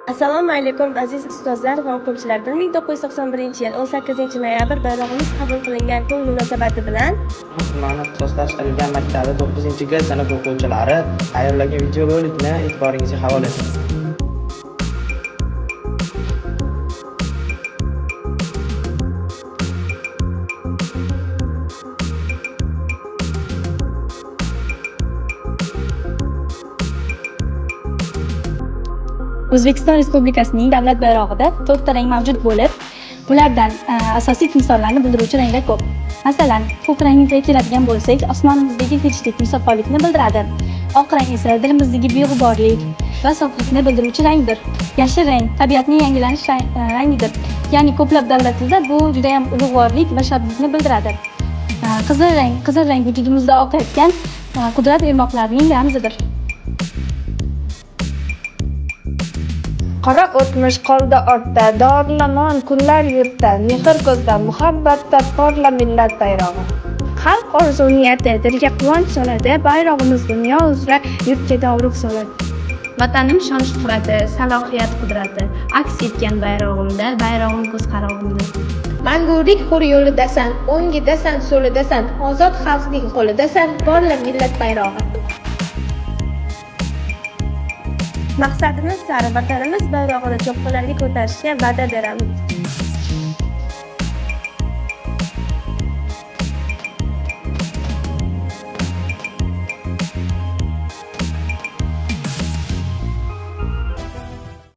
Assalomu alaykum aziz ustozlar va o'quvchilar. 1991-yil 18-noyabr bayrog'imiz qabul qilingan kun munosabati bilan Tumani ixtisoslashtirilgan maktabi 9-G sinf o'quvchilari tayyorlagan videorolikni e'tiboringizga havola etamiz. O'zbekiston Respublikasining davlat bayrog'ida 4 ta rang mavjud bo'lib, ulardan asosiy timsollarni bildiruvchi ranglar ko'p. Masalan, ko'k rangga keladigan bo'lsak, osmonimizdagi tinchlik, musafolikni bildiradi. Oq rang esa dilimizdagi beg'uborlik va soflikni bildiruvchi rangdir. Yashil rang tabiatning yangilanish rangidir. Ya'ni ko'plab davlatlarda bu juda ham ulug'vorlik va shodlikni bildiradi. Qizil rang vujudimizda oqayotgan qudrat irmoqlarining ramzidir. Qora o'tmish qoldi ortda, dorilamon kunlar yurtda, mehr ko'zda, muhabbatda porla millat bayrog'i. Xalq orzu niyati dilga quvonch soladi, bayrog'imiz dunyo uzra yurtga dovruq soladi. Vatanim shon-shuhrati, salohiyat qudrati aks etgan bayrog'imda, bayrog'im ko'z qarog'imda. Mangulik hur yo'lidasan, o'ngidasan, so'lidasan, ozod xalqning qo'lidasan, porla millat bayrog'i. maqsadimiz sari vatanimiz bayrog'ini cho'qqilariga ko'tarishga va'da beramiz.